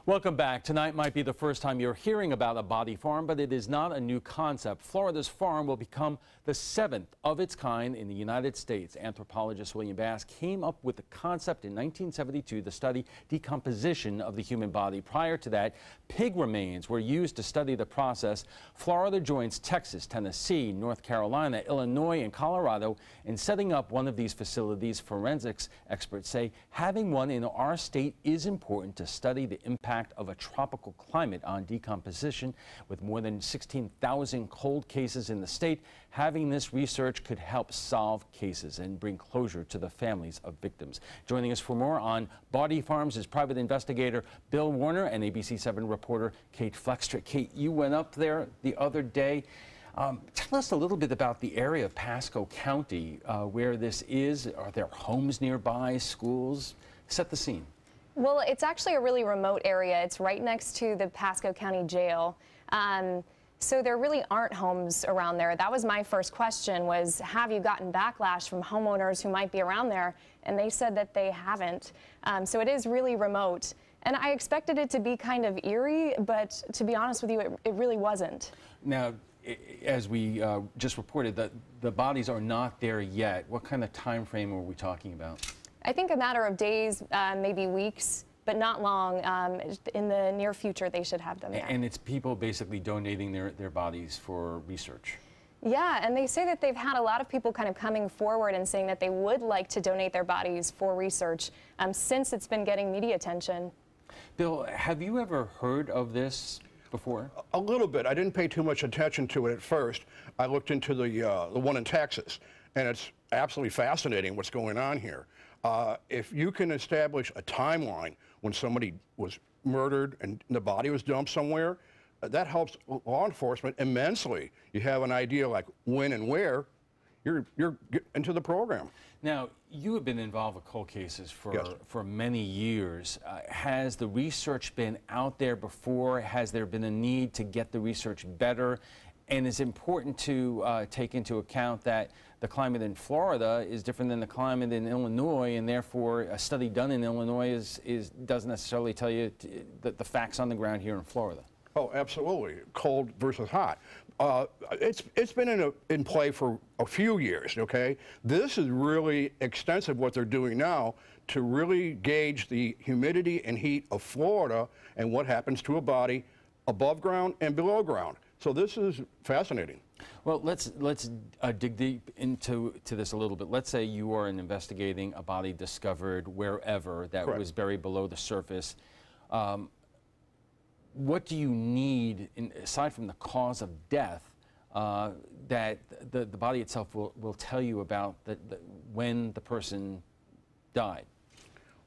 Welcome back. Tonight might be the first time you're hearing about a body farm, but it is not a new concept. Florida's farm will become the 7th of its kind in the United States. Anthropologist William Bass came up with the concept in 1972 to study decomposition of the human body. Prior to that, pig remains were used to study the process. Florida joins Texas, Tennessee, North Carolina, Illinois, and Colorado in setting up one of these facilities. Forensics experts say having one in our state is important to study the impact of a tropical climate on decomposition. With more than 16,000 cold cases in the state, having this research could help solve cases and bring closure to the families of victims. Joining us for more on body farms is private investigator Bill Warner and ABC 7 reporter Kate Flextrick. Kate, you went up there the other day. Tell us a little bit about the area of Pasco County where this is. Are there homes nearby, schools? Set the scene. Well, it's actually a really remote area. It's right next to the Pasco County Jail. So there really aren't homes around there. That was my first question, was have you gotten backlash from homeowners who might be around there? And they said that they haven't. So it is really remote. And I expected it to be kind of eerie, but to be honest with you, it really wasn't. Now, as we just reported, that the bodies are not there yet. What kind of time frame are we talking about? I think a matter of days, maybe weeks, but not long. In the near future, they should have them there. And it's people basically donating their bodies for research. Yeah, and they say that they've had a lot of people kind of coming forward and saying that they would like to donate their bodies for research since it's been getting media attention. Bill, have you ever heard of this before? A little bit. I didn't pay too much attention to it at first. I looked into the one in Texas, and it's absolutely fascinating what's going on here. If you can establish a timeline when somebody was murdered and the body was dumped somewhere, that helps law enforcement immensely. You have an idea like when and where, you're into the program. Now, you have been involved with cold cases Yes. for many years. Has the research been out there before? Has there been a need to get the research better? And it's important to take into account that the climate in Florida is different than the climate in Illinois, and therefore a study done in Illinois doesn't necessarily tell you the facts on the ground here in Florida. Oh, absolutely. Cold versus hot. It's been in play for a few years, okay? This is really extensive what they're doing now to really gauge the humidity and heat of Florida and what happens to a body above ground and below ground. So this is fascinating. Well, let's dig deep into this a little bit. Let's say you are investigating a body discovered wherever that Correct. was buried below the surface. What do you need, aside from the cause of death, that the body itself will tell you about when the person died?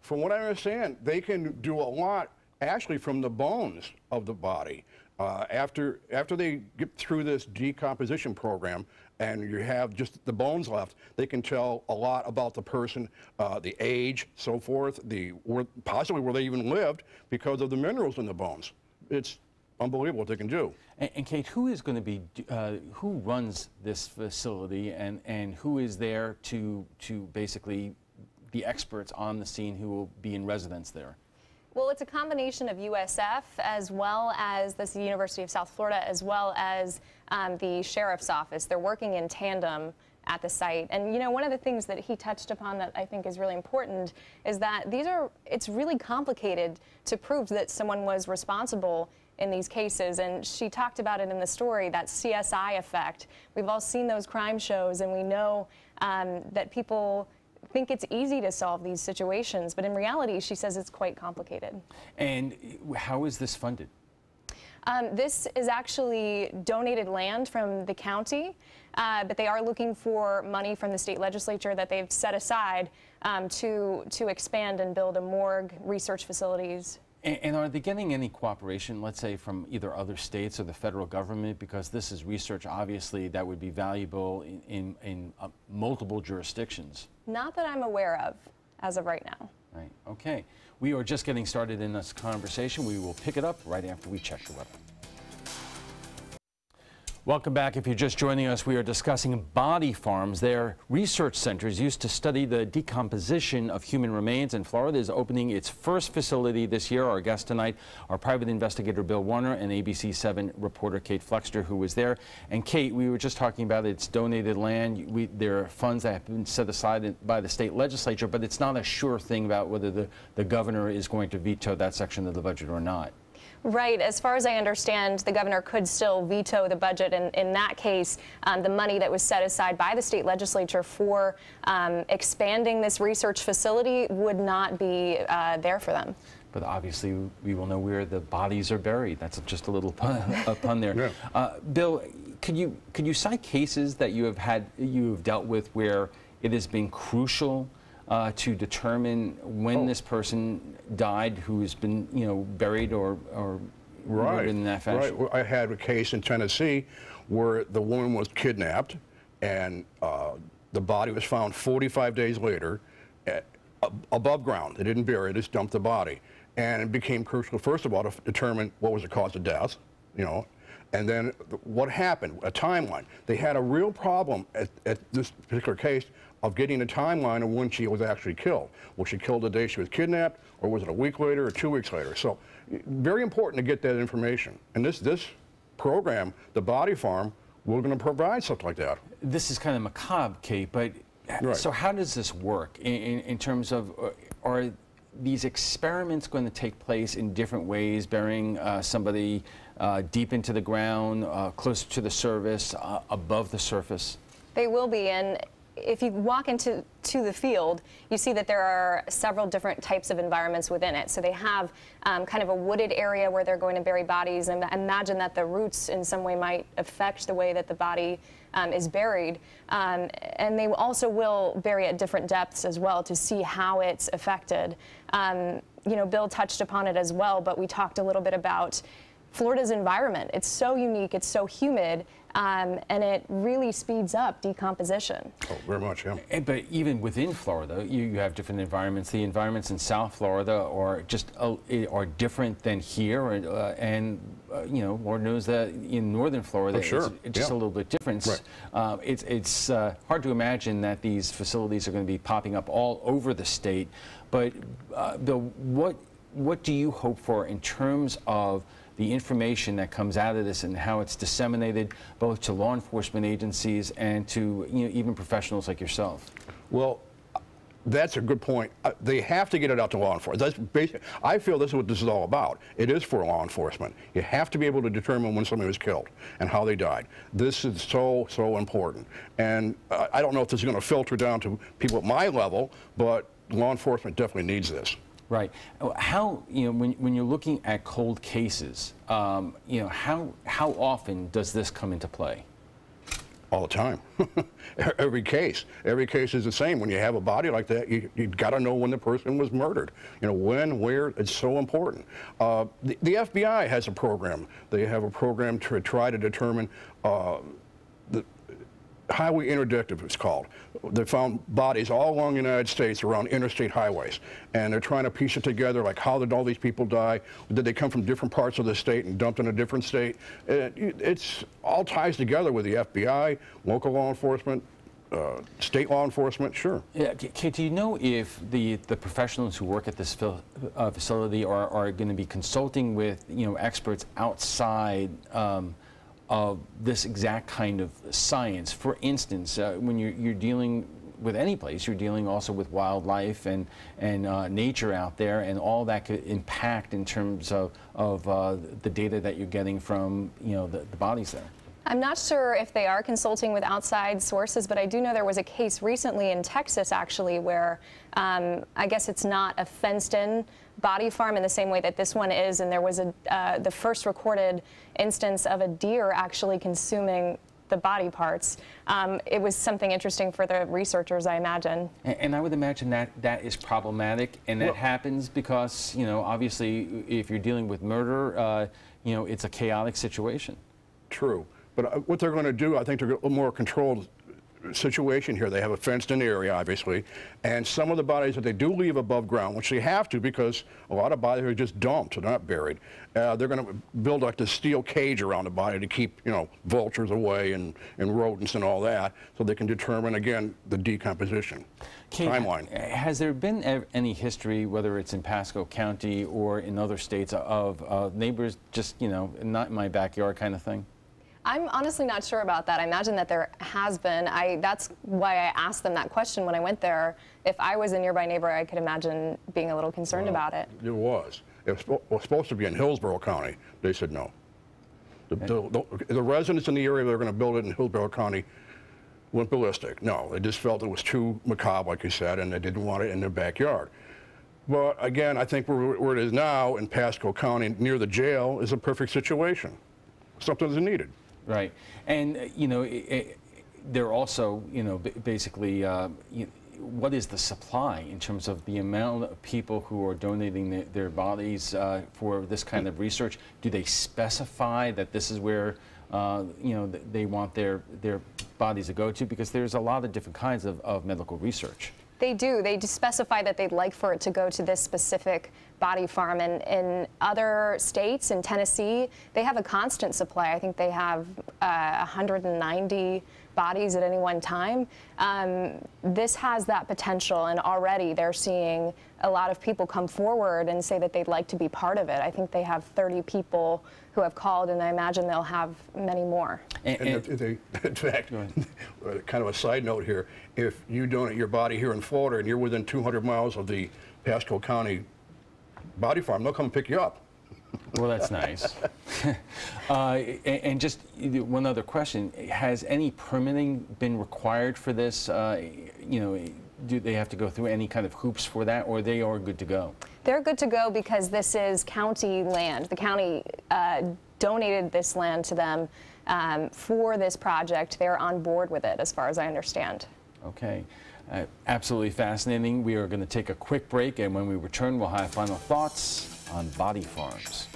From what I understand, they can do a lot actually from the bones of the body. After they get through this decomposition program and you have just the bones left, they can tell a lot about the person, the age, so forth, possibly where they even lived because of the minerals in the bones. It's unbelievable what they can do. And Kate, who is going to be, who runs this facility, and who is there to basically be experts on the scene who will be in residence there? Well, it's a combination of USF as well as the University of South Florida, as well as the Sheriff's Office. They're working in tandem at the site. And you know, one of the things that he touched upon that I think is really important is that it's really complicated to prove that someone was responsible in these cases. And she talked about it in the story, that CSI effect. We've all seen those crime shows, and we know that people think it's easy to solve these situations, but in reality, she says it's quite complicated. And how is this funded? This is actually donated land from the county, but they are looking for money from the state legislature that they've set aside to expand and build a morgue, research facilities. And are they getting any cooperation, let's say, from either other states or the federal government? Because this is research, obviously, that would be valuable in multiple jurisdictions. Not that I'm aware of as of right now. Right. Okay. We are just getting started in this conversation. We will pick it up right after we check the weather. Welcome back. If you're just joining us, we are discussing body farms. They're research centers used to study the decomposition of human remains, and Florida is opening its first facility this year. Our guest tonight, our private investigator Bill Warner and ABC 7 reporter Kate Flexter, who was there. And Kate, we were just talking about it's donated land. There are funds that have been set aside by the state legislature, but it's not a sure thing about whether the governor is going to veto that section of the budget or not. Right. As far as I understand, the governor could still veto the budget. And in that case, the money that was set aside by the state legislature for expanding this research facility would not be there for them. But obviously, we will know where the bodies are buried. That's just a little pun there. Yeah. Bill, could you cite cases that you've dealt with where it has been crucial to determine when this person died who has been, buried or murdered in that fashion? Right. I had a case in Tennessee where the woman was kidnapped and the body was found 45 days later above ground. They didn't bury it, just dumped the body. And it became crucial, first of all, to determine what was the cause of death, and then what happened, a timeline. They had a real problem at this particular case of getting a timeline of when she was actually killed. Was she killed the day she was kidnapped, or was it a week later or 2 weeks later? So very important to get that information. And this program, the Body Farm, we're going to provide stuff like that. This is kind of macabre, Kate, but so how does this work in terms of, are these experiments going to take place in different ways, burying somebody deep into the ground, closer to the surface, above the surface? They will be, and if you walk into the field, you see that there are several different types of environments within it. So they have kind of a wooded area where they're going to bury bodies, and imagine that the roots in some way might affect the way that the body is buried. And they also will bury at different depths as well to see how it's affected. Bill touched upon it as well, but we talked a little bit about Florida's environment. It's so unique, it's so humid, and it really speeds up decomposition. Oh, very much, yeah. But even within Florida, you have different environments. The environments in South Florida are different than here, and Lord knows that in northern Florida, it's just a little bit different. Right. It's hard to imagine that these facilities are going to be popping up all over the state. But Bill, what do you hope for in terms of the information that comes out of this and how it's disseminated both to law enforcement agencies and to even professionals like yourself? Well, that's a good point. They have to get it out to law enforcement. That's basic. I feel this is what this is all about. It is for law enforcement. You have to be able to determine when somebody was killed and how they died. This is so important. And I don't know if this is going to filter down to people at my level, but law enforcement definitely needs this. Right. How, when you're looking at cold cases, how often does this come into play? All the time. Every case is the same. When you have a body like that, you've got to know when the person was murdered. When, where, it's so important. The FBI has a program. They have a program to try to determine the highway interdictive, it's called. They found bodies all along the United States around interstate highways, and they're trying to piece it together, like how did all these people die? Did they come from different parts of the state and dumped in a different state? It's all ties together with the FBI, local law enforcement, state law enforcement, sure. Yeah, Kate, do you know if the professionals who work at this facility are going to be consulting with experts outside of this exact kind of science? For instance, when you're dealing with any place, you're dealing also with wildlife and nature out there, and all that could impact in terms of the data that you're getting from the bodies there. I'm not sure if they are consulting with outside sources, but I do know there was a case recently in Texas, actually, where I guess it's not a fenced-in body farm in the same way that this one is, and there was the first recorded instance of a deer actually consuming the body parts. It was something interesting for the researchers, I imagine. And I would imagine that is problematic, and that happens because, obviously, if you're dealing with murder, it's a chaotic situation. True. But what they're going to do, I think they're a little more controlled situation here. They have a fenced-in area, obviously, and some of the bodies that they do leave above ground, which they have to because a lot of bodies are just dumped, they're not buried. They're going to build like this steel cage around the body to keep, you know, vultures away and rodents and all that, so they can determine, again, the decomposition timeline. Has there been any history, whether it's in Pasco County or in other states, of neighbors just, you know, not in my backyard kind of thing? I'm honestly not sure about that. I imagine that there has been. That's why I asked them that question when I went there. If I was a nearby neighbor, I could imagine being a little concerned about it. It was. It was supposed to be in Hillsborough County. They said no. The residents in the area that were going to build it in Hillsborough County went ballistic. No, they just felt it was too macabre, like you said, and they didn't want it in their backyard. But again, I think where it is now in Pasco County, near the jail, is a perfect situation. Something that's needed. Right. And, you know, they're also, you know, basically, what is the supply in terms of the amount of people who are donating their bodies for this kind of research? Do they specify that this is where, you know, they want their bodies to go to? Because there's a lot of different kinds of medical research. They do. They just specify that they'd like for it to go to this specific body farm. And in other states, in Tennessee, they have a constant supply. I think they have 190 bodies at any one time. This has that potential, and already they're seeing a lot of people come forward and say that they'd like to be part of it. I think they have 30 people who have called, and I imagine they'll have many more. And in fact, kind of a side note here, if you donate your body here in Florida and you're within 200 miles of the Pasco County body farm, they'll come pick you up. Well, that's nice. And just one other question. Has any permitting been required for this? You know, do they have to go through any kind of hoops for that, or they are good to go? They're good to go because this is county land. The county donated this land to them for this project. They're on board with it, as far as I understand. Okay. Absolutely fascinating. We are going to take a quick break, and when we return, we'll have final thoughts on body farms.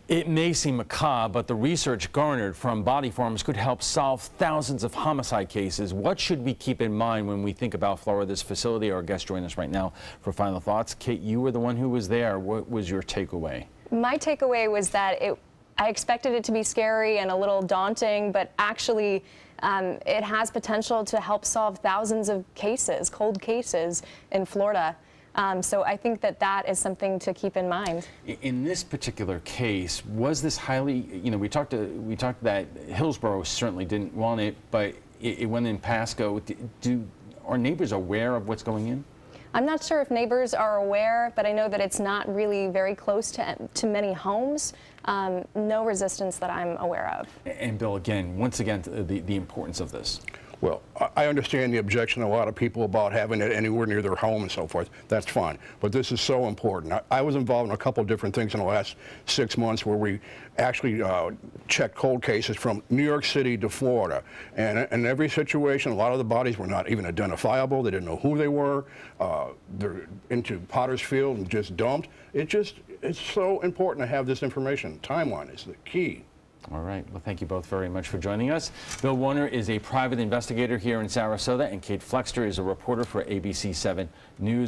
It may seem macabre, but the research garnered from body farms could help solve thousands of homicide cases. What should we keep in mind when we think about Florida's facility? Our guests join us right now for final thoughts. Kate, you were the one who was there. What was your takeaway? My takeaway was that I expected it to be scary and a little daunting, but actually it has potential to help solve thousands of cases, cold cases in Florida. So I think that is something to keep in mind. In this particular case, was this highly, you know, we talked that Hillsborough certainly didn't want it, but it went in Pasco. Are neighbors aware of what's going in? I'm not sure if neighbors are aware, but I know that it's not really very close to many homes. No resistance that I'm aware of. And Bill, once again, the importance of this. Well, I understand the objection of a lot of people about having it anywhere near their home and so forth. That's fine. But this is so important. I was involved in a couple of different things in the last 6 months where we actually checked cold cases from New York City to Florida. And in every situation, a lot of the bodies were not even identifiable. They didn't know who they were. They're into Potter's Field and just dumped. It's so important to have this information. Timeline is the key. All right. Well, thank you both very much for joining us. Bill Warner is a private investigator here in Sarasota, and Kate Flexter is a reporter for ABC 7 News.